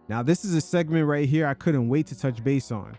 Now, this is a segment right here I couldn't wait to touch base on,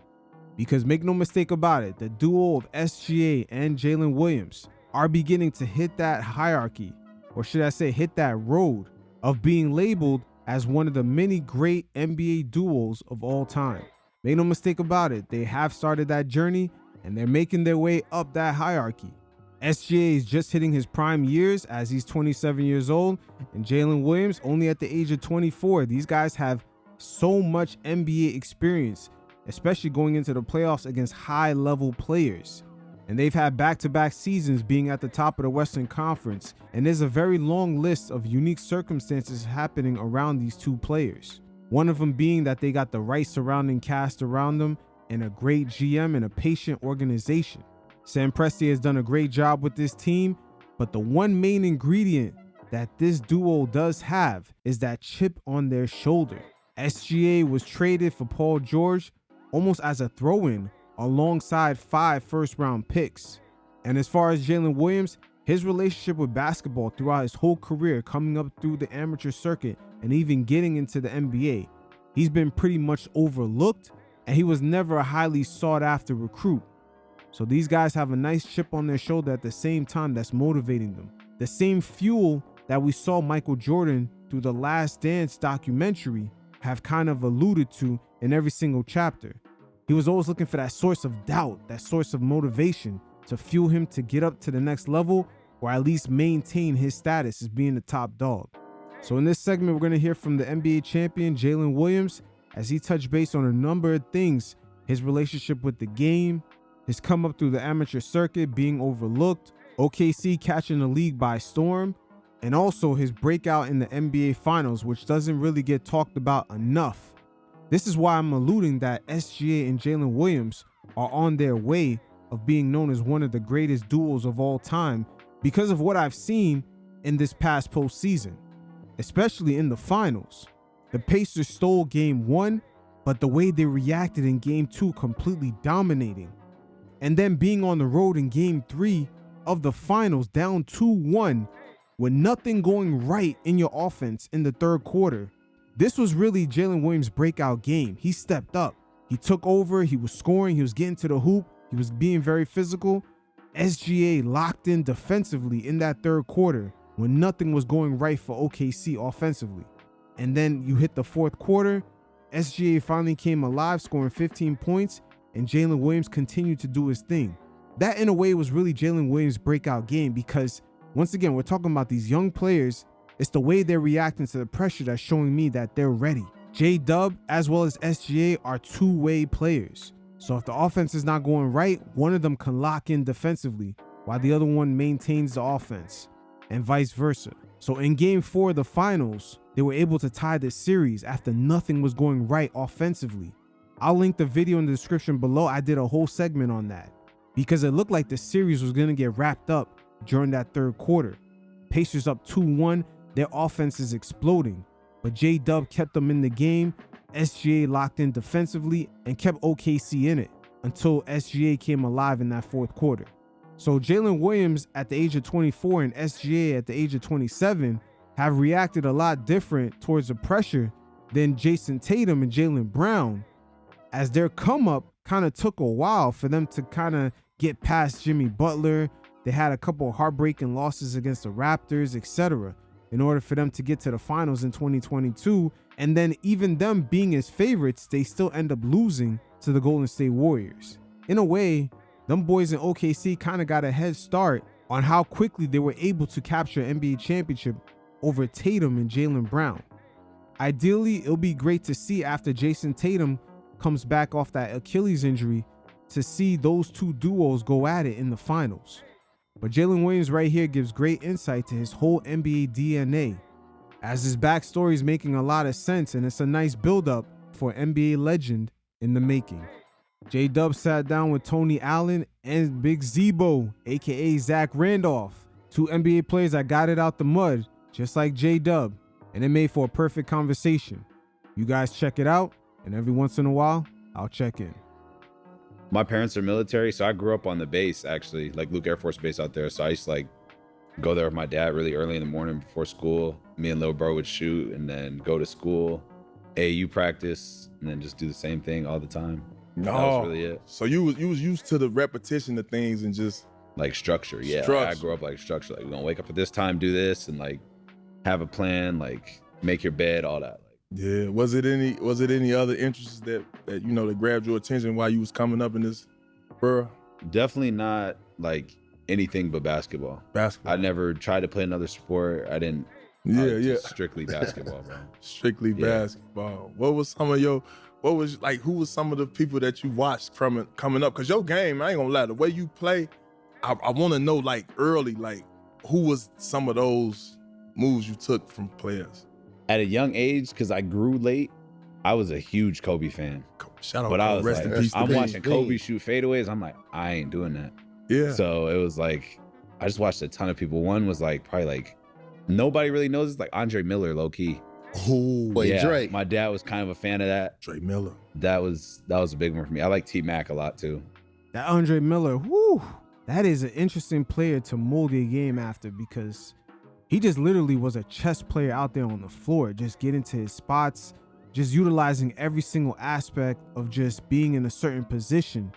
because make no mistake about it, the duo of SGA and Jalen Williams are beginning to hit that hierarchy, or should I say hit that road of being labeled as one of the many great NBA duos of all time. Make no mistake about it, they have started that journey and they're making their way up that hierarchy. SGA is just hitting his prime years as he's 27 years old, and Jalen Williams only at the age of 24. These guys have so much NBA experience, especially going into the playoffs against high-level players. And they've had back-to-back seasons being at the top of the Western Conference, and there's a very long list of unique circumstances happening around these two players. One of them being that they got the right surrounding cast around them and a great GM and a patient organization. Sam Presti has done a great job with this team, but the one main ingredient that this duo does have is that chip on their shoulder. SGA was traded for Paul George almost as a throw-in alongside 5 first-round picks. And as far as Jalen Williams, his relationship with basketball throughout his whole career, coming up through the amateur circuit and even getting into the NBA, he's been pretty much overlooked, and he was never a highly sought-after recruit. So these guys have a nice chip on their shoulder at the same time that's motivating them. The same fuel that we saw Michael Jordan through the Last Dance documentary have kind of alluded to in every single chapter. He was always looking for that source of doubt, that source of motivation to fuel him to get up to the next level, or at least maintain his status as being the top dog. So in this segment, we're going to hear from the NBA champion Jalen Williams as he touched base on a number of things: his relationship with the game, his come up through the amateur circuit, being overlooked, OKC catching the league by storm, and also his breakout in the NBA Finals, which doesn't really get talked about enough. This is why I'm alluding that SGA and Jalen Williams are on their way of being known as one of the greatest duos of all time because of what I've seen in this past postseason, especially in the finals. The Pacers stole game 1, but the way they reacted in game 2, completely dominating. And then being on the road in game 3 of the finals, down 2-1, with nothing going right in your offense in the third quarter. This was really Jalen Williams' breakout game. He stepped up. He took over. He was scoring. He was getting to the hoop. He was being very physical. SGA locked in defensively in that third quarter when nothing was going right for OKC offensively. And then you hit the fourth quarter. SGA finally came alive, scoring 15 points, and Jalen Williams continued to do his thing. That, in a way, was really Jalen Williams' breakout game because, once again, we're talking about these young players. It's the way they're reacting to the pressure that's showing me that they're ready. Jdub as well as SGA are two-way players. So if the offense is not going right, one of them can lock in defensively while the other one maintains the offense, and vice versa. So in game 4 of the finals, they were able to tie the series after nothing was going right offensively. I'll link the video in the description below. I did a whole segment on that because it looked like the series was going to get wrapped up during that third quarter. Pacers up 2-1, their offense is exploding, but Jdub kept them in the game. SGA locked in defensively and kept OKC in it until SGA came alive in that fourth quarter. So Jalen Williams at the age of 24 and SGA at the age of 27 have reacted a lot different towards the pressure than Jason Tatum and Jaylen Brown, as their come up kind of took a while for them to kind of get past Jimmy Butler. They had a couple heartbreaking losses against the Raptors, etc., in order for them to get to the finals in 2022. And then even them being as favorites, they still end up losing to the Golden State Warriors. In a way, them boys in OKC kind of got a head start on how quickly they were able to capture an NBA championship over Tatum and Jaylen Brown. Ideally, it'll be great to see after Jason Tatum comes back off that Achilles injury to see those two duos go at it in the finals. But Jalen Williams right here gives great insight to his whole NBA DNA, as his backstory is making a lot of sense, and it's a nice build-up for an NBA legend in the making. Jdub sat down with Tony Allen and Big Zebo, aka Zach Randolph, two NBA players that got it out the mud, just like Jdub, and it made for a perfect conversation. You guys check it out, and every once in a while, I'll check in. My parents are military, so I grew up on the base, actually, like Luke Air Force Base out there. So I used to go there with my dad really early in the morning before school. Me and little bro would shoot and then go to school. AAU practice, and then just do the same thing all the time. No, That was really it. So you was used to the repetition of things and just Like structure, yeah. Structure. Like I grew up like structure. Like we're gonna wake up at this time, do this, and like have a plan, like make your bed, all that. Like yeah. Was it any other interests that that grabbed your attention while you was coming up in this borough? definitely not like anything but basketball. Basketball. I never tried to play another sport. I didn't. Just strictly basketball, bro. Strictly Yeah. basketball. Who was some of the people that you watched from coming up? Cause your game, I ain't gonna lie, the way you play, I wanna know like early, like who was some of those moves you took from players? At a young age, because I grew late, I was a huge Kobe fan. Shout out, But I was rest in like, peace. to I'm Kobe. watching Kobe shoot fadeaways. I'm like, I ain't doing that. Yeah. So it was like, I just watched a ton of people. One was like, probably like, nobody really knows this, like Andre Miller, low key. Oh, Wait, Yeah, Drake. my dad was kind of a fan of that. Dre Miller. That was a big one for me. I like T-Mac a lot too. That Andre Miller, whoo, that is an interesting player to mold your game after, because he just literally was a chess player out there on the floor, just getting to his spots, just utilizing every single aspect of just being in a certain position.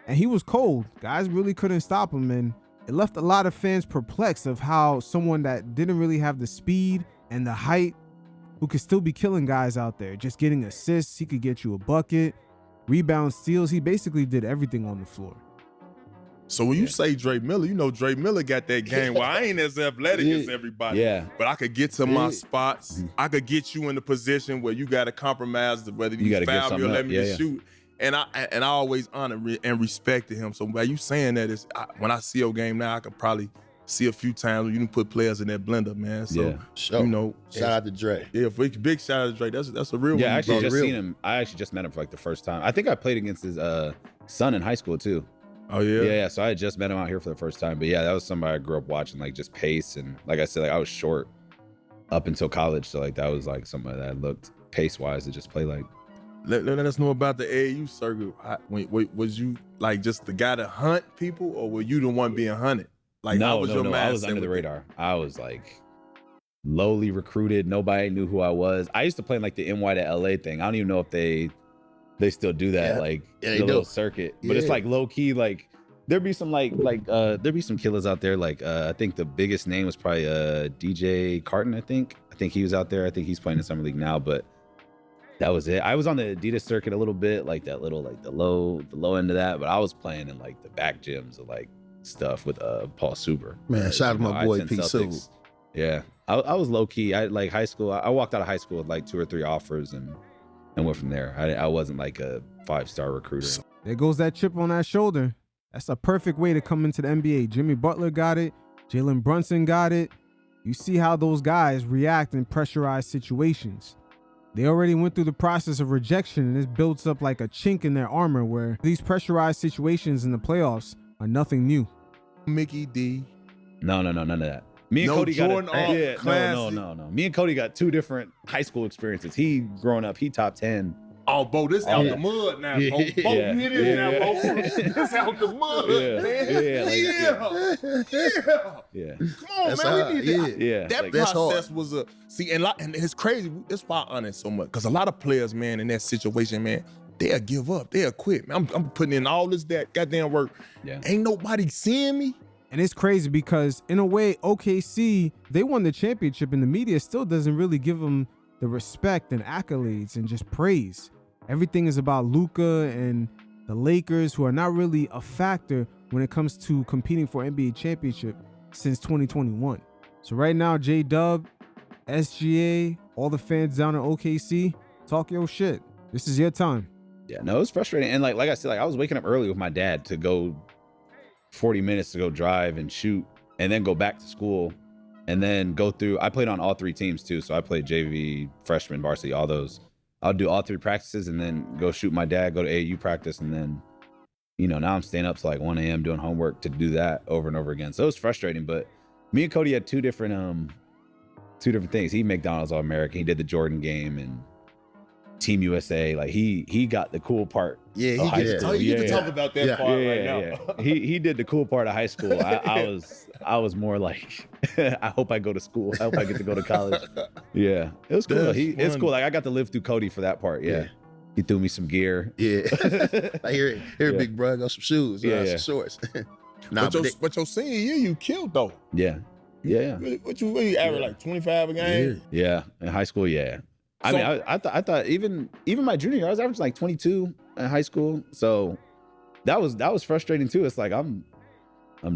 And he was cold. Guys really couldn't stop him, and it left a lot of fans perplexed of how someone that didn't really have the speed and the height, who could still be killing guys out there, just getting assists. He could get you a bucket, rebound, steals. He basically did everything on the floor. So when you say Dre Miller, Dre Miller got that game where I ain't as athletic as everybody. Yeah. But I could get to my spots. I could get you in the position where you got to compromise whether You you gotta give foul me or something let up. me Yeah, to yeah. shoot. And I always honor and respected him. So by you saying that, when I see your game now, I could probably see a few times when you can put players in that blender, man. So Yeah. Sure. Shout out to Dre. yeah, big shout out to Dre. That's a real one. Yeah, I you actually brought. just real. seen him. I actually just met him for like the first time. I think I played against his son in high school too. Oh yeah. Yeah. So I had just met him out here for the first time. But yeah, that was somebody I grew up watching, like just pace. And like I said, like I was short up until college. So like that was like somebody that I looked pace wise to just play like. Let us know about the AAU circuit. Was you like just the guy to hunt people, or were you the one being hunted? Like how was your mindset? I was under the with it? radar. I was like lowly recruited. Nobody knew who I was. I used to play in like the NY to LA thing. I don't even know if they still do that, Yeah. like Yeah, the they little do. circuit. But it's Yeah. like low key, like there'd be some there'd be some killers out there. Like I think the biggest name was probably DJ Carton. I think he was out there. I think he's playing in summer league now, but that was it. I was on the Adidas circuit a little bit, like that little like the low end of that, but I was playing in like the back gyms of like stuff with Paul Suber. Man, shout out to my boy I-10 Pete Celtics. Yeah. I was low key. I like high school. I walked out of high school with like 2 or 3 offers and went from there. I wasn't like a 5-star recruiter. There goes that chip on that shoulder. That's a perfect way to come into the NBA. Jimmy Butler got it. Jalen Brunson got it. You see how those guys react in pressurized situations. They already went through the process of rejection, and this builds up like a chink in their armor, where these pressurized situations in the playoffs are nothing new. Mickey D. No, none of that. Me and No Cody Jordan got R. no. Classic. Me and Cody got 2 different high school experiences. He growing up, he top 10. Oh, Bo, this out yeah. the mud now, Bo. Yeah. Bo, you hear this now, Bo? Yeah. This out the mud, Yeah. man. Yeah, Yeah. Yeah. Come on, That's man. hard. We need that. Yeah. That Like, That's hard. process was and it's crazy. That's why I honor it so much. Because a lot of players, man, in that situation, man, they'll give up. They'll quit. Man, I'm putting in all that goddamn work. Yeah. Ain't nobody seeing me. And it's crazy because, in a way, OKC, they won the championship, and the media still doesn't really give them the respect and accolades and just praise. Everything is about Luka and the Lakers, who are not really a factor when it comes to competing for NBA championship since 2021. So right now, Jdub, SGA, all the fans down in OKC, talk your shit. This is your time. Yeah, no, it was frustrating. And like I said, like I was waking up early with my dad to go 40 minutes to go drive and shoot and then go back to school and then go through. I played on all 3 teams too. So I played JV, freshman, varsity, all those. I'll do all 3 practices and then go shoot my dad, go to AAU practice. And then, now I'm staying up till like 1 a.m. doing homework to do that over and over again. So it was frustrating, but me and Cody had 2 different things. He McDonald's All-American. He did the Jordan game and Team USA. Like he got the cool part. Yeah, of he high gets school. You get to talk about that Yeah. part right now. Yeah. He did the cool part of high school. I was more like, I hope I go to school. I hope I get to go to college. Yeah, it was cool. That's It's funny. cool. Like I got to live through Cody for that part. Yeah. Yeah. He threw me some gear. Yeah. Like here, Yeah. big bro, got some shoes, Yeah, some yeah. shorts. Nah, But your senior year, you killed though. Yeah. Yeah. What you average like 25 a game? Yeah. In high school, yeah. I So- mean, I thought even my junior year, I was averaging like 22 in high school. So that was frustrating too. It's like I'm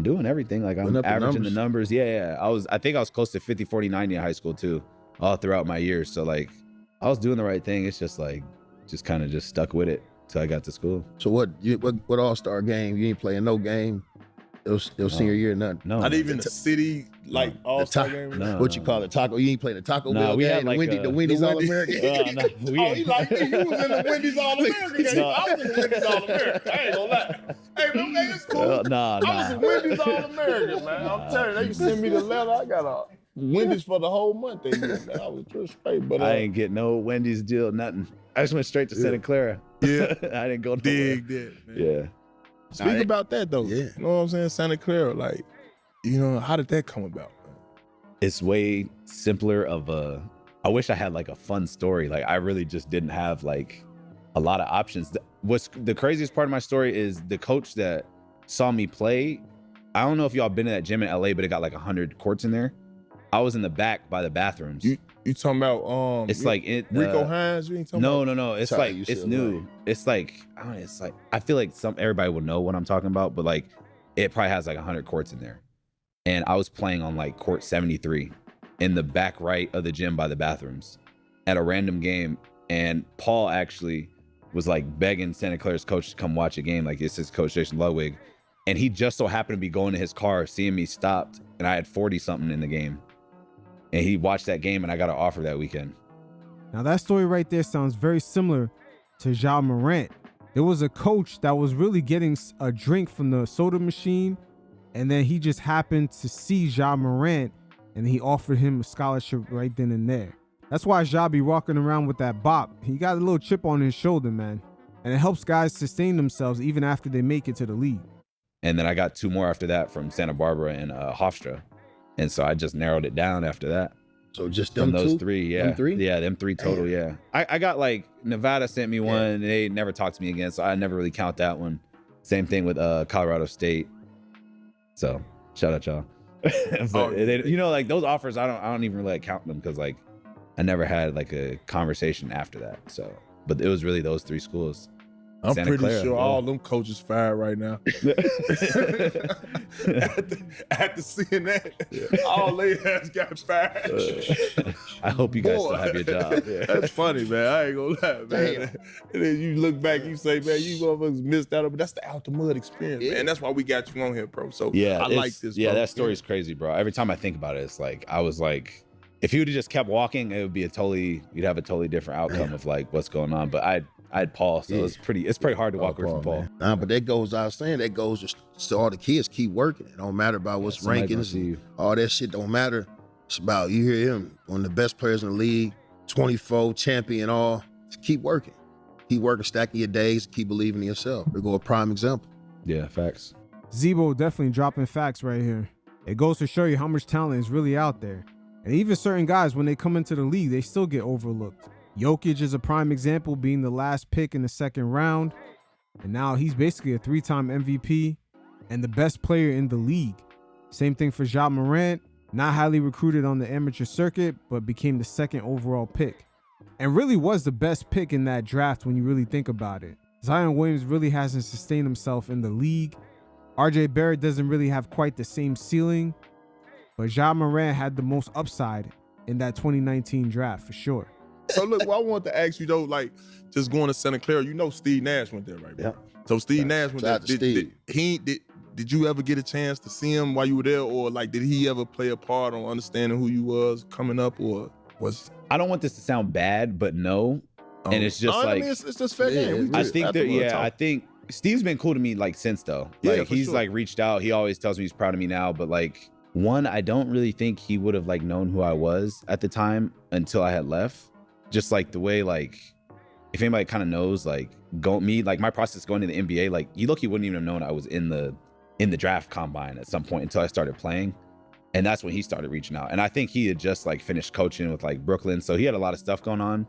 doing everything. Like I'm Putting up the averaging the numbers. numbers. Yeah. I think I was close to 50, 40, 90 in high school too, all throughout my years. So like I was doing the right thing. It's just like kind of just stuck with it till I got to school. So what all-star game? You ain't playing no game. It was senior year, nothing. No. Not even the city like all-star The game? No. What you call it? Taco? You ain't playing the Taco No, Bell we game? had like the Wendy's the All-American? Oh, he like me. You was in the Wendy's All-American game. No. I was in the Wendy's All-American. I ain't gonna lie. Hey, man, it's cool. Nah. I was in Wendy's All-American, man. I'm telling you, they send me the letter. I got a Wendy's for the whole month. They did, man. I was just straight, but I ain't get no Wendy's deal, nothing. I just went straight to Santa Clara. Yeah. I didn't go nowhere. dig that, man. Yeah. Speak about that though. Yeah. You know what I'm saying? Santa Clara, like, how did that come about? Man? It's way simpler of a, I wish I had like a fun story. Like I really just didn't have like a lot of options. What's the craziest part of my story is the coach that saw me play. I don't know if y'all been to that gym in LA, but it got like 100 courts in there. I was in the back by the bathrooms. You talking about It's like it. Rico Hines? You ain't talking about? No. It's Sorry, like you it's said new. right. It's like I don't know. It's like I feel like everybody will know what I'm talking about, but like it probably has like 100 courts in there. And I was playing on like court 73 in the back right of the gym by the bathrooms at a random game. And Paul actually was like begging Santa Clara's coach to come watch a game. Like it's his coach, Jason Ludwig. And he just so happened to be going to his car, seeing me stopped, and I had 40 something in the game. And he watched that game and I got an offer that weekend. Now that story right there sounds very similar to Ja Morant. There was a coach that was really getting a drink from the soda machine, and then he just happened to see Ja Morant, and he offered him a scholarship right then and there. That's why Ja be walking around with that bop. He got a little chip on his shoulder, man. And it helps guys sustain themselves even after they make it to the league. And then I got 2 more after that from Santa Barbara and Hofstra. And so I just narrowed it down after that. So just From them those two? 3, yeah. Them 3? Yeah, them 3 total, yeah. I got like, Nevada sent me one, and they never talked to me again, so I never really count that one. Same thing with Colorado State. So, shout out y'all. But like those offers, I don't even really count them because like I never had like a conversation after that. So, but it was really those 3 schools. I'm Santa pretty Clara, sure yeah. all them coaches fired right now. After seeing that, all they ass got fired. I hope you guys Boy, still have your job. Yeah. That's funny, man. I ain't gonna lie, man. Damn. And then you look back, you say, man, you motherfuckers missed out. But that's the out the mud experience, man. That's why we got you on here, bro. So Yeah, I like this. Yeah, bro. that story's crazy, bro. Every time I think about it, it's like I was like, if you would have just kept walking, it would be you'd have a totally different outcome of like what's going on. But I had Paul, so it's pretty hard to walk away from Paul. Man. Nah, but that goes, I was saying, that goes just so all the kids keep working. It don't matter about what's somebody gonna rankings. see you. All that shit don't matter. It's about, you hear him, one of the best players in the league, 24, champion, all. Just keep working. Keep working, stacking your days, keep believing in yourself. There go a prime example. Yeah, facts. Zebo definitely dropping facts right here. It goes to show you how much talent is really out there. And even certain guys, when they come into the league, they still get overlooked. Jokic is a prime example, being the last pick in the 2nd round. And now he's basically a 3-time MVP and the best player in the league. Same thing for Ja Morant, not highly recruited on the amateur circuit, but became the 2nd overall pick. And really was the best pick in that draft when you really think about it. Zion Williams really hasn't sustained himself in the league. RJ Barrett doesn't really have quite the same ceiling, but Ja Morant had the most upside in that 2019 draft for sure. So look, what I want to ask you though, like just going to Santa Clara, Steve Nash went there, right? Bro? Yeah. So Steve Nash went there. Shout out to Steve. Did you ever get a chance to see him while you were there, or like did he ever play a part on understanding who you was coming up, or was? I don't want this to sound bad, but no. And it's just I like mean, it's just fair Yeah, game. I think that I think Steve's been cool to me like since though. Yeah, Like for he's sure. like reached out. He always tells me he's proud of me now, but like I don't really think he would have like known who I was at the time until I had left. Just like the way like if anybody kind of knows, like my process going to the NBA, like you wouldn't even have known I was in the draft combine at some point until I started playing. And that's when he started reaching out. And I think he had just like finished coaching with like Brooklyn. So he had a lot of stuff going on.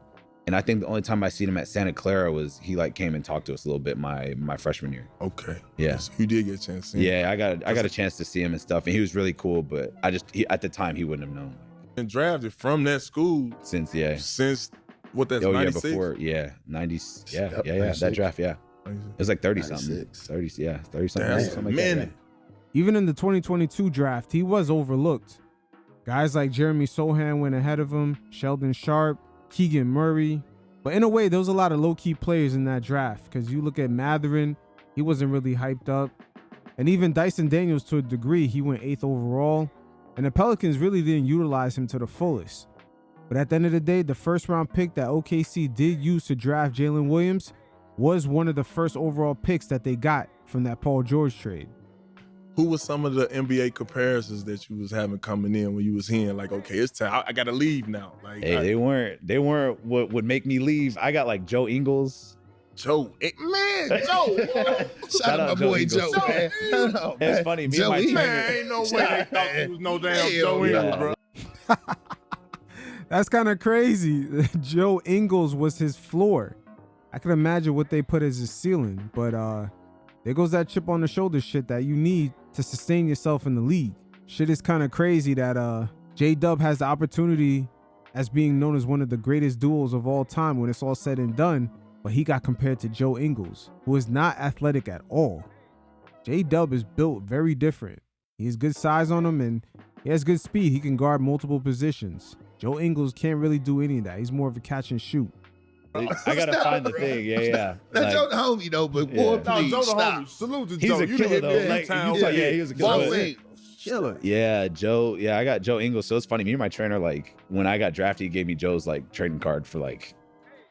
And I think the only time I seen him at Santa Clara was he like came and talked to us a little bit my freshman year. Okay. Yeah. So you did get a chance to see him. Yeah, I got a chance to see him and stuff. And he was really cool, but at the time he wouldn't have known. And drafted from that school Since what that's 96? Yeah, before, yeah, 90s, yeah, 96. that draft, yeah. It was like 30 something, 96. 30 something, something like Man. that. Yeah. Even in the 2022 draft, he was overlooked. Guys like Jeremy Sohan went ahead of him, Sheldon Sharp, Keegan Murray. But in a way, there was a lot of low-key players in that draft because you look at Matherin, he wasn't really hyped up. And even Dyson Daniels, to a degree, he went 8th overall. And the Pelicans really didn't utilize him to the fullest. But at the end of the day, the first-round pick that OKC did use to draft Jalen Williams was one of the first overall picks that they got from that Paul George trade. Who was some of the NBA comparisons that you was having coming in when you was hearing like, okay, it's time, I gotta leave now? Like, Hey, they weren't what would make me leave. I got like Joe Ingles. Joe. Shout out my boy Joe, man. It's funny, me Joe and my Ingles. trainer. Man, ain't no way they thought you was no damn Hell Joe yeah. Ingles, bro. That's kind of crazy. Joe Ingles was his floor. I can imagine what they put as his ceiling, but there goes that chip on the shoulder shit that you need to sustain yourself in the league. Shit is kind of crazy that Jdub has the opportunity as being known as one of the greatest duos of all time when it's all said and done, but he got compared to Joe Ingles, who is not athletic at all. Jdub is built very different. He has good size on him and he has good speed. He can guard multiple positions. Joe Ingles can't really do any of that. He's more of a catch and shoot. I gotta find the thing. Yeah. That's Like, Joe the homie though, but boy, Yeah. please Joe the stop. homie. Salute to He's Joe. a You killer, hit though. me Like, in town. you talk- yeah, he was a killer. Ball Joe- thing. Killer. Yeah, Joe. Yeah, I got Joe Ingles. So it's funny. Me and my trainer, like when I got drafted, he gave me Joe's like trading card for like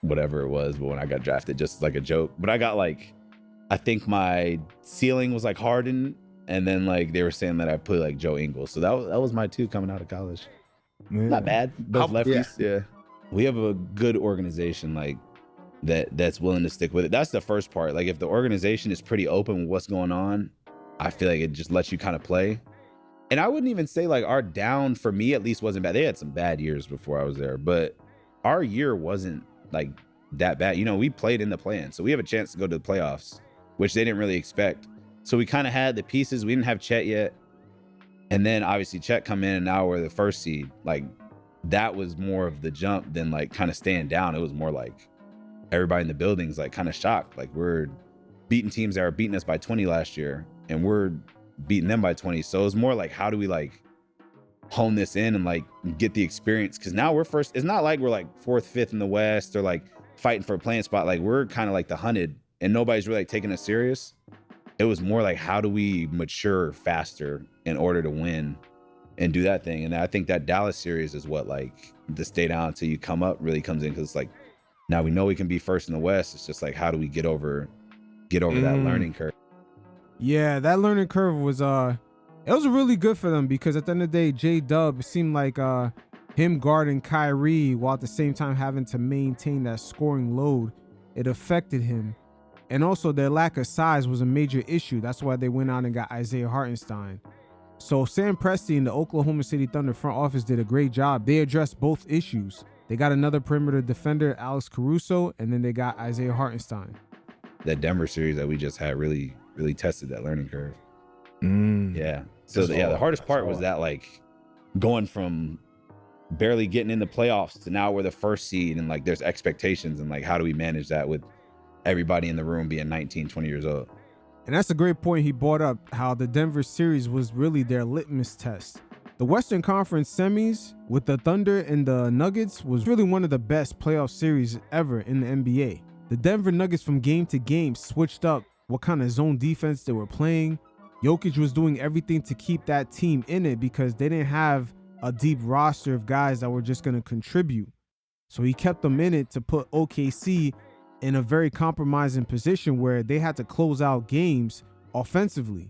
whatever it was. But when I got drafted, just like a joke. But I got like, I think my ceiling was like Harden, and then like they were saying that I put like Joe Ingles. So that was my two coming out of college. Not bad. Both lefties. Yeah. We have a good organization like that's willing to stick with it. That's the first part. Like if the organization is pretty open with what's going on, I feel like it just lets you kind of play. And I wouldn't even say like our down, for me at least, wasn't bad. They had some bad years before I was there, but our year wasn't like that bad. You know, we played in the play-in, so we have a chance to go to the playoffs, which they didn't really expect. So we kind of had the pieces. We didn't have Chet yet. And then obviously Chet come in and now we're the first seed. Like that was more of the jump than like kind of staying down. It was more like everybody in the building's like kind of shocked. Like we're beating teams that are beating us by 20 last year and we're beating them by 20. So it's more like, how do we like hone this in and like get the experience? Because now we're first. It's not like we're like 4th, 5th in the West or like fighting for a playing spot. Like we're kind of like the hunted and nobody's really like taking us serious. It was more like, how do we mature faster in order to win and do that thing? And I think that Dallas series is what like the stay down until you come up really comes in, because it's like now we know we can be first in the West. It's just like, how do we get over that learning curve? Yeah, that learning curve was it was really good for them because at the end of the day, Jdub seemed like him guarding Kyrie while at the same time having to maintain that scoring load. It affected him. And also their lack of size was a major issue. That's why they went out and got Isaiah Hartenstein. So Sam Presti and the Oklahoma City Thunder front office did a great job. They addressed both issues. They got another perimeter defender, Alex Caruso, and then they got Isaiah Hartenstein. That Denver series that we just had really tested that learning curve. Yeah. So the hardest part was that like going from barely getting in the playoffs to now we're the first seed and like there's expectations and like how do we manage that with everybody in the room being 19, 20 years old? And that's a great point he brought up, how the Denver series was really their litmus test. The Western Conference semis with the Thunder and the Nuggets was really one of the best playoff series ever in the NBA. The Denver Nuggets from game to game switched up what kind of zone defense they were playing. Jokic was doing everything to keep that team in it because they didn't have a deep roster of guys that were just going to contribute. So he kept them in it to put OKC in a very compromising position where they had to close out games offensively.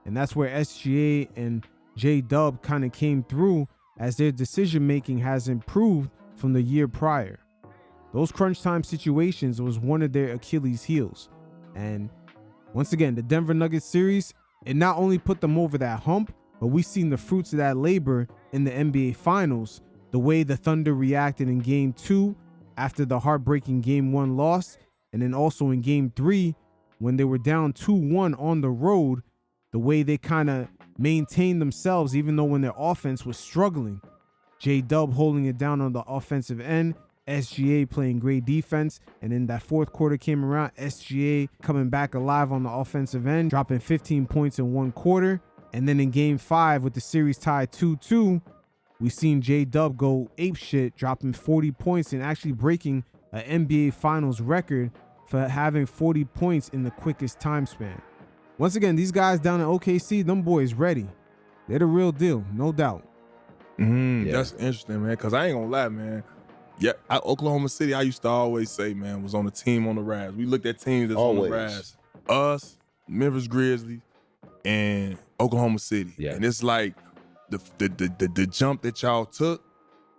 And that's where SGA and Jdub kind of came through as their decision making has improved from the year prior. Those crunch time situations was one of their Achilles heels. And once again, the Denver Nuggets series, it not only put them over that hump, but we've seen the fruits of that labor in the NBA Finals, the way the Thunder reacted in Game 2 after the heartbreaking Game 1 loss, and then also in Game 3 when they were down 2-1 on the road, the way they kind of maintained themselves even though when their offense was struggling. Jdub holding it down on the offensive end, SGA playing great defense, and then that fourth quarter came around, SGA coming back alive on the offensive end, dropping 15 points in one quarter. And then in Game 5 with the series tied 2-2, we seen Jdub go apeshit, dropping 40 points and actually breaking an NBA Finals record for having 40 points in the quickest time span. Once again, these guys down in OKC, them boys ready. They're the real deal, no doubt. That's interesting, man, because I ain't gonna lie, man. Yeah, Oklahoma City, I used to always say, man, was on a team on the rise. We looked at teams that's on the rise. Us, Memphis Grizzlies, and Oklahoma City. Yeah. And it's like the jump that y'all took,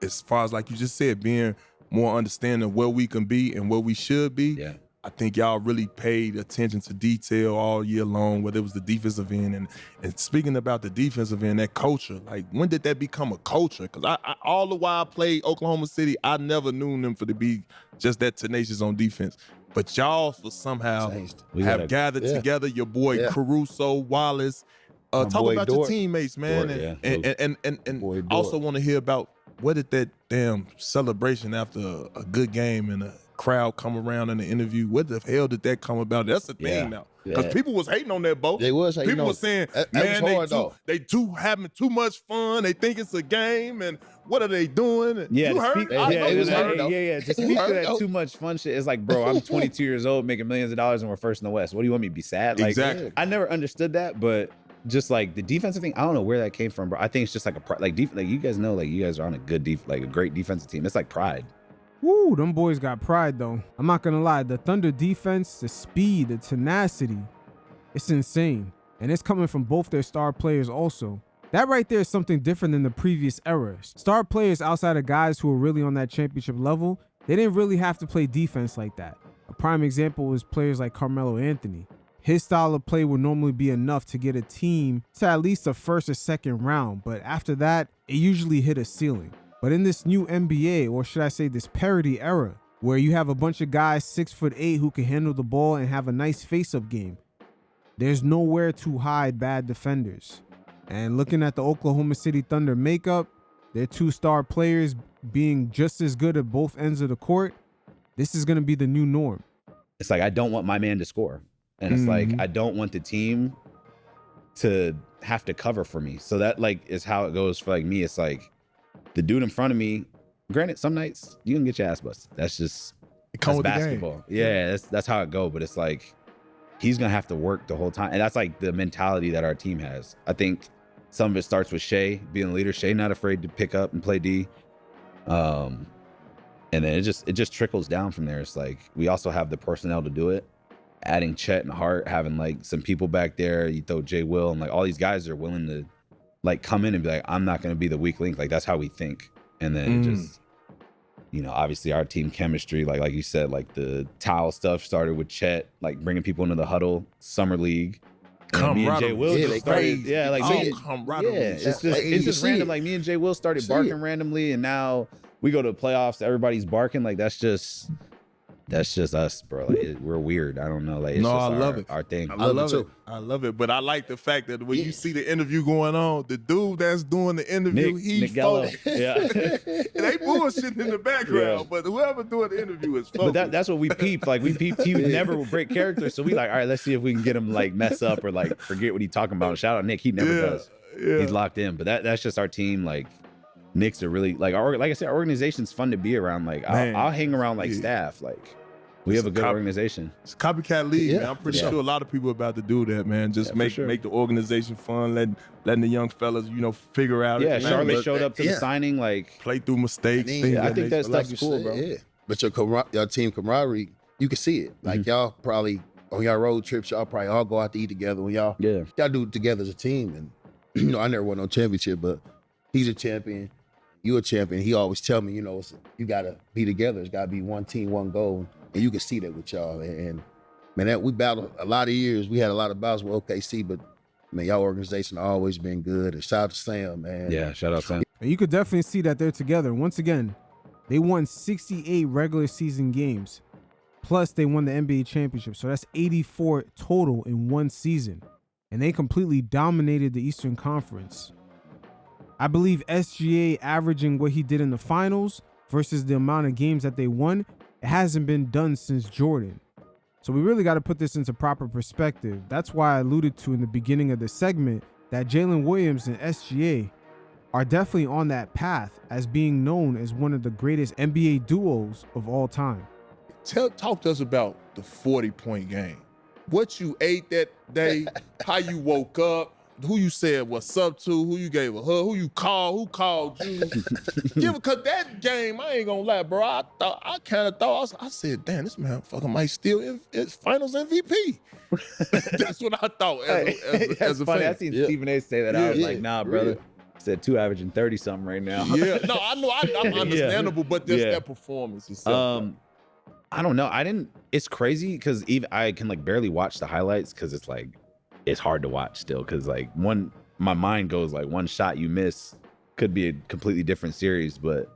as far as like you just said, being more understanding of where we can be and where we should be. Yeah. I think y'all really paid attention to detail all year long, whether it was the defensive end. And speaking about the defensive end, that culture, like when did that become a culture? Because I all the while I played Oklahoma City, I never knew them for to be just that tenacious on defense. But y'all for somehow have gathered together, your boy Caruso, Wallace. Talk about your teammates, man. And also want to hear about what did that damn celebration after a good game and a crowd come around in the interview. What the hell did that come about? That's the thing now. Because people was hating on that boat. They was hating people on was saying, that man, was hard, they having too much fun. They think it's a game, and what are they doing? And yeah, you heard? To speak to that too much fun shit, it's like, bro, I'm 22 years old, making millions of dollars, and we're first in the West. What do you want me to be sad? Like, exactly. I never understood that, but just like the defensive thing, I don't know where that came from, bro. I think it's just like like you guys know, like you guys are on a great defensive team. It's like pride. Woo, them boys got pride though. I'm not gonna lie, the Thunder defense, the speed, the tenacity, it's insane. And it's coming from both their star players also. That right there is something different than the previous era. Star players outside of guys who are really on that championship level, they didn't really have to play defense like that. A prime example was players like Carmelo Anthony. His style of play would normally be enough to get a team to at least the first or second round, but after that, it usually hit a ceiling. But in this new NBA, or should I say this parity era, where you have a bunch of guys 6'8" who can handle the ball and have a nice face-up game, there's nowhere to hide bad defenders. And looking at the Oklahoma City Thunder makeup, their two star players being just as good at both ends of the court, this is going to be the new norm. It's like, I don't want my man to score. And it's like, I don't want the team to have to cover for me. So that like is how it goes for like me. It's like the dude in front of me, granted, some nights you can get your ass busted. That's just that's basketball. Yeah, that's how it go. But it's like, he's going to have to work the whole time. And that's like the mentality that our team has. I think some of it starts with Shai being a leader. Shai not afraid to pick up and play D. And then it just trickles down from there. It's like, we also have the personnel to do it. Adding Chet and Hart, having like some people back there, you throw Jay Will, and like all these guys are willing to like come in and be like, I'm not going to be the weak link. Like that's how we think. And then it just, you know, obviously our team chemistry, like you said, like the towel stuff started with Chet, like bringing people into the huddle, summer league. Me and Jay Will just started, it's just random. Like me and Jay Will started barking randomly, and now we go to the playoffs. Everybody's barking. Like that's just us, bro. Like we're weird. I don't know. Like it's just I love it. Our thing. I love it. I love it. But I like the fact that when you see the interview going on, the dude that's doing the interview, he's focused. Yeah. They bullshitting in the background, but whoever doing the interview is focused. But that's what we peeped. Like we peeped. He never will break character. So we like, all right, let's see if we can get him like mess up or like forget what he's talking about. Shout out Nick. He never does. Yeah. He's locked in. But that's just our team. Like Knicks are really like I said, our organization's fun to be around. Like I'll hang around like staff. Like we have a good organization. It's a copycat league, man. I'm pretty sure a lot of people are about to do that, man. Just make the organization fun, letting the young fellas, figure out. Yeah, Charlotte showed up to the signing, like play through mistakes. I think that stuff's cool, bro. Yeah. But your team camaraderie, you can see it. Like y'all probably on y'all road trips, y'all probably all go out to eat together when y'all do it together as a team. And I never won no championship, but he's a champion. you a champion. He always tell me, you gotta be together. It's gotta be one team, one goal, and you can see that with y'all. And man, we battled a lot of years. We had a lot of battles with OKC, but man, y'all organization always been good. And shout out to Sam, man. Yeah, shout out Sam. And you could definitely see that they're together. Once again, they won 68 regular season games. Plus, they won the NBA championship. So that's 84 total in one season. And they completely dominated the Eastern Conference. I believe SGA averaging what he did in the finals versus the amount of games that they won, it hasn't been done since Jordan. So we really got to put this into proper perspective. That's why I alluded to in the beginning of the segment that Jalen Williams and SGA are definitely on that path as being known as one of the greatest NBA duos of all time. Talk to us about the 40-point game. What you ate that day, how you woke up, who you said what's up to, who you gave a hug, who called you. Because that game, I ain't gonna lie, bro, I kind of thought, I said, damn, this motherfucker might steal his finals MVP. That's what I thought as a funny. fan. I seen Stephen A say that. I was like, nah, brother. Really? Said 2 averaging 30 something right now. Yeah, no, I know, I'm understandable, but just that performance itself. I don't know. It's crazy because even I can like barely watch the highlights because it's hard to watch still because like my mind goes like one shot you miss could be a completely different series, but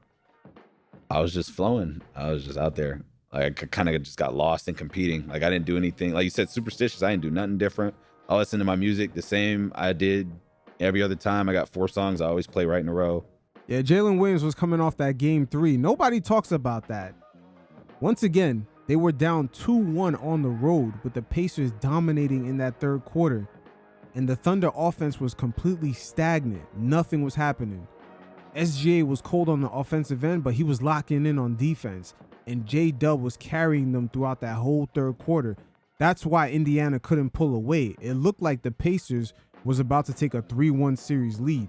I was just flowing. I was just out there. Like I kind of just got lost in competing. Like I didn't do anything. Like you said, superstitious. I didn't do nothing different. I listened to my music the same I did every other time. I got 4 songs I always play right in a row. Yeah, Jalen Williams was coming off that game 3. Nobody talks about that. Once again, they were down 2-1 on the road with the Pacers dominating in that third quarter. And the Thunder offense was completely stagnant. Nothing was happening. SGA was cold on the offensive end, but he was locking in on defense. And Jdub was carrying them throughout that whole third quarter. That's why Indiana couldn't pull away. It looked like the Pacers was about to take a 3-1 series lead.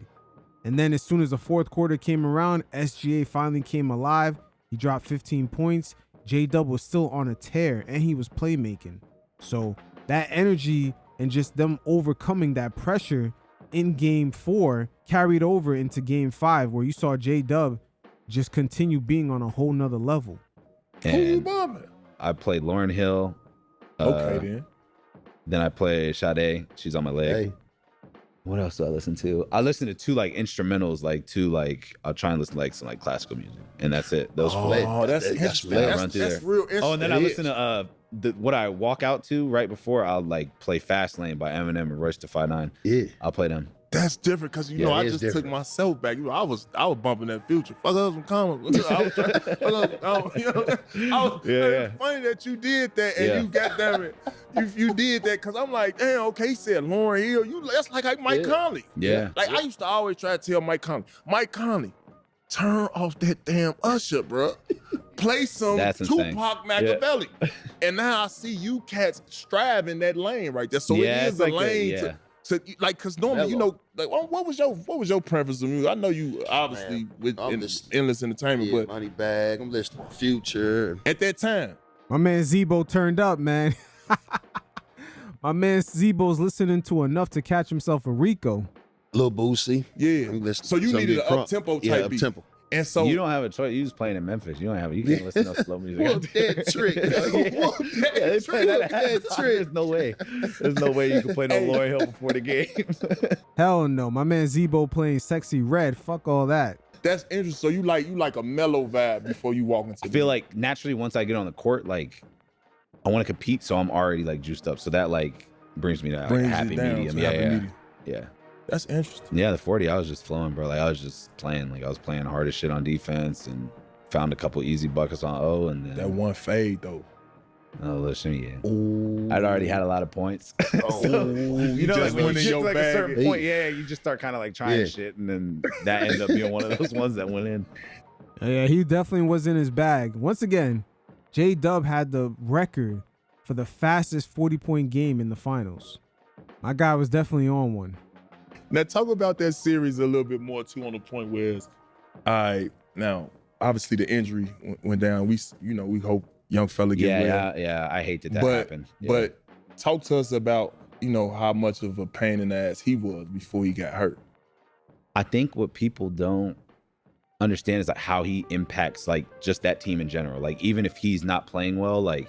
And then as soon as the fourth quarter came around, SGA finally came alive. He dropped 15 points. Jdub was still on a tear and he was playmaking. So that energy and just them overcoming that pressure in game 4 carried over into game 5 where you saw Jdub just continue being on a whole nother level. Who you bombing? I played Lauryn Hill. Okay, then. Then I played Sade. She's on my leg. Hey. What else do I listen to? I listen to 2 like instrumentals, like 2 like I'll try and listen to like some like classical music, and that's it. Those 4. That's interesting. That's real interesting. Oh, and then I listen to what I walk out to right before I'll like play Fast Lane by Eminem and Royce da 5'9". Yeah, I'll play them. That's different because I just took myself back. I was bumping that Future. Fuck us some comments. It's funny that you did that and you goddamn it, you did that because I'm like, damn, okay, he said Lauryn Hill. That's like Mike Conley. Yeah. Like I used to always try to tell Mike Conley, turn off that damn Usher, bro. Play some Tupac Machiavelli. And now I see you cats strive in that lane right there. So it is a lane So, like, cause normally, like, what was your preference of music? I know you obviously with Endless Entertainment, but Moneybagg, I'm listening to Future. At that time, my man Zebo turned up, man. My man Zebo's listening to enough to catch himself a Rico. Lil Boosie. Yeah. So you needed an up-tempo type beat. Up-tempo. And so you don't have a choice. You was playing in Memphis. You can't listen to slow music. Whoop that trick. They play that trick. There's no way. There's no way you can play no Lauryn Hill before the game. Hell no. My man Zebo playing Sexy Red. Fuck all that. That's interesting. So you like a mellow vibe before you walk into I feel like naturally once I get on the court, like I want to compete, so I'm already like juiced up. So that like brings me to like, a happy medium. Yeah. That's interesting. Yeah, the 40, I was just flowing, bro. Like I was just playing. Like I was playing hard as shit on defense and found a couple easy buckets on O, and then that one fade though. Oh, listen, yeah. Ooh. I'd already had a lot of points. So, you know, like when you get to like a certain point, you just start kind of like trying shit, and then that ends up being one of those ones that went in. Yeah, he definitely was in his bag. Once again, Jdub had the record for the fastest 40-point game in the finals. My guy was definitely on one. Now talk about that series a little bit more too, on the point where now obviously the injury went down. We hope young fella get well. Yeah, I hate that happened. Yeah. But talk to us about how much of a pain in the ass he was before he got hurt. I think what people don't understand is like how he impacts like just that team in general. Like even if he's not playing well, like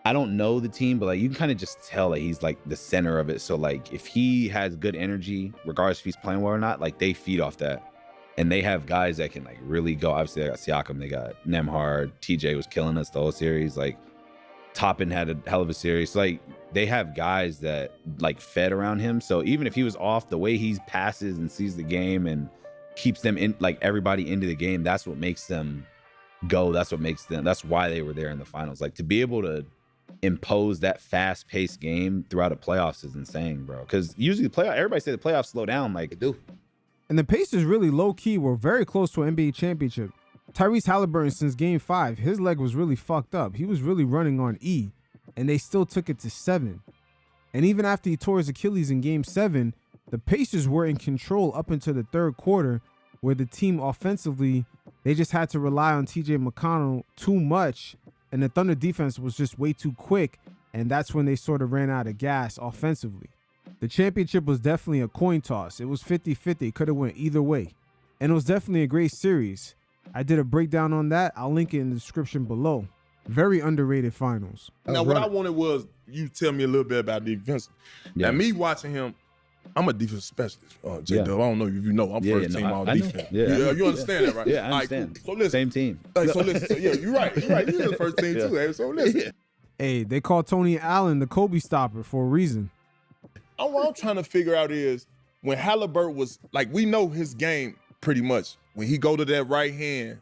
I don't know the team, but like you can kind of just tell that he's like the center of it. So like if he has good energy, regardless if he's playing well or not, like they feed off that. And they have guys that can like really go. Obviously, they got Siakam, they got Nemhard, TJ was killing us the whole series. Like Toppin had a hell of a series. So, like they have guys that like fed around him. So even if he was off, the way he passes and sees the game and keeps them in, like everybody into the game, that's what makes them go. That's what makes them. That's why they were there in the finals. Like to be able to impose that fast-paced game throughout the playoffs is insane, bro. Because usually everybody say the playoffs slow down. Like They do. And the Pacers really low-key were very close to an NBA championship. Tyrese Halliburton, since Game 5, his leg was really fucked up. He was really running on E, and they still took it to 7. And even after he tore his Achilles in Game 7, the Pacers were in control up until the third quarter, where the team offensively, they just had to rely on TJ McConnell too much, and the Thunder defense was just way too quick, and that's when they sort of ran out of gas offensively. The championship was definitely a coin toss. It was 50-50. Could have went either way. And it was definitely a great series. I did a breakdown on that. I'll link it in the description below. Very underrated finals. Now, what I wanted was you tell me a little bit about defense. Yeah. Now, me watching him, I'm a defense specialist, Jdub. Yeah. I don't know if you know. I'm first team all I know. defense. Yeah. You understand that, right? Yeah, I All right, understand. cool. So listen. Same team. So listen. So, yeah, you're right. You're the first team Yeah. too. So listen. Hey, they call Tony Allen the Kobe stopper for a reason. What I'm trying to figure out is when Halliburton was like, we know his game pretty much. When he go to that right hand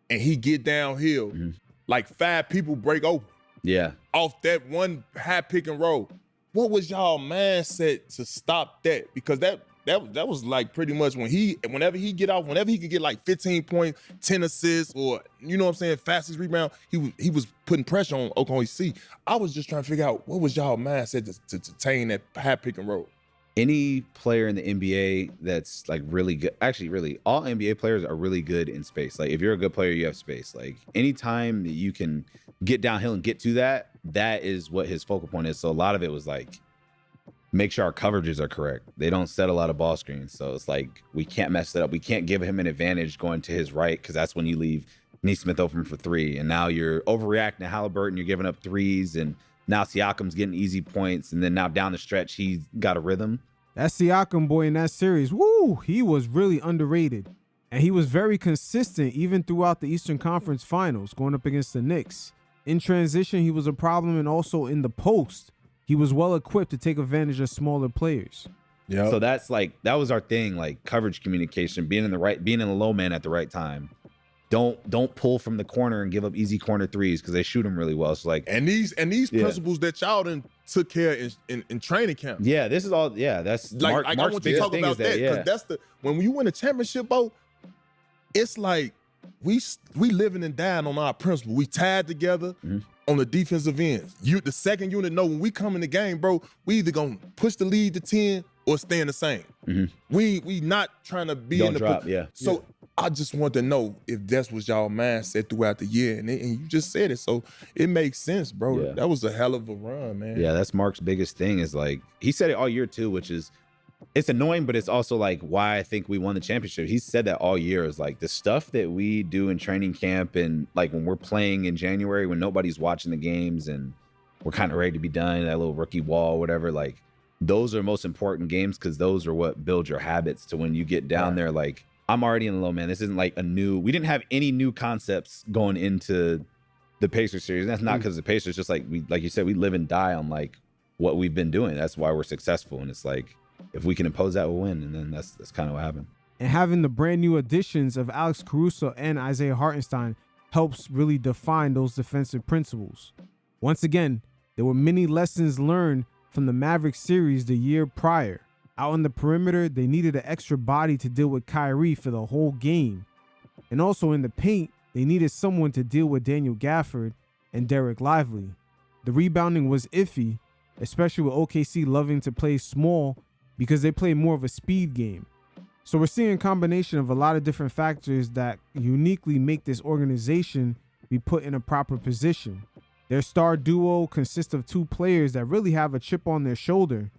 and he get downhill, like 5 people break open Yeah. off that one high pick and roll. What was y'all mindset to stop that? Because that was like pretty much whenever he could get like 15 points, 10 assists, or you know what I'm saying, fastest rebound, he was putting pressure on OKC. I was just trying to figure out what was y'all mindset to tame that high pick and roll. Any player in the NBA that's like really good, actually really all NBA players are really good in space. Like if you're a good player, you have space. Like anytime that you can get downhill and get to that is what his focal point is. So a lot of it was like, make sure our coverages are correct. They don't set a lot of ball screens. So it's like, we can't mess it up. We can't give him an advantage going to his right, because that's when you leave Nesmith open for 3. And now you're overreacting to Halliburton. You're giving up 3s. And now Siakam's getting easy points. And then now down the stretch, he's got a rhythm. That Siakam boy in that series, woo, he was really underrated. And he was very consistent even throughout the Eastern Conference Finals, going up against the Knicks. In transition, he was a problem, and also in the post, he was well equipped to take advantage of smaller players. Yeah. So that's like, that was our thing, like coverage communication, being in the low man at the right time. Don't pull from the corner and give up easy corner 3s, because they shoot them really well. So like, and these principles that y'all done took care in training camp. yeah, this is all. Yeah, that's Like, I Mark's want you to biggest talk thing about is that, because yeah. that's when you win a championship, Bo, it's like we living and dying on our principle. We tied together on the defensive ends. The second unit know when we come in the game, bro, we either gonna push the lead to 10 or stay in the same. We not trying to be Don't in the drop, yeah. So I just want to know if that was y'all mindset throughout the year, and you just said it, so it makes sense, bro. Yeah. That was a hell of a run, man. Yeah, that's Mark's biggest thing, is like, he said it all year too, which is, it's annoying, but it's also like why I think we won the championship. He said that all year, is like the stuff that we do in training camp and like when we're playing in January when nobody's watching the games and we're kind of ready to be done, that little rookie wall, whatever, like those are most important games, because those are what build your habits to when you get down there. Like, I'm already in the low man. This isn't like we didn't have any new concepts going into the Pacers series. And that's not because the Pacers, just like like you said, we live and die on like what we've been doing. That's why we're successful. And it's like, if we can impose that, we'll win. And then that's kind of what happened. And having the brand new additions of Alex Caruso and Isaiah Hartenstein helps really define those defensive principles. Once again, there were many lessons learned from the Mavericks series the year prior. Out on the perimeter, they needed an extra body to deal with Kyrie for the whole game. And also in the paint, they needed someone to deal with Daniel Gafford and Derek Lively. The rebounding was iffy, especially with OKC loving to play small because they play more of a speed game. So we're seeing a combination of a lot of different factors that uniquely make this organization be put in a proper position. Their star duo consists of 2 players that really have a chip on their shoulder,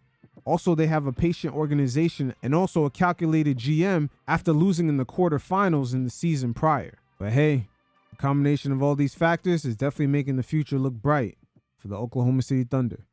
Also, they have a patient organization and also a calculated GM after losing in the quarterfinals in the season prior. But hey, the combination of all these factors is definitely making the future look bright for the Oklahoma City Thunder.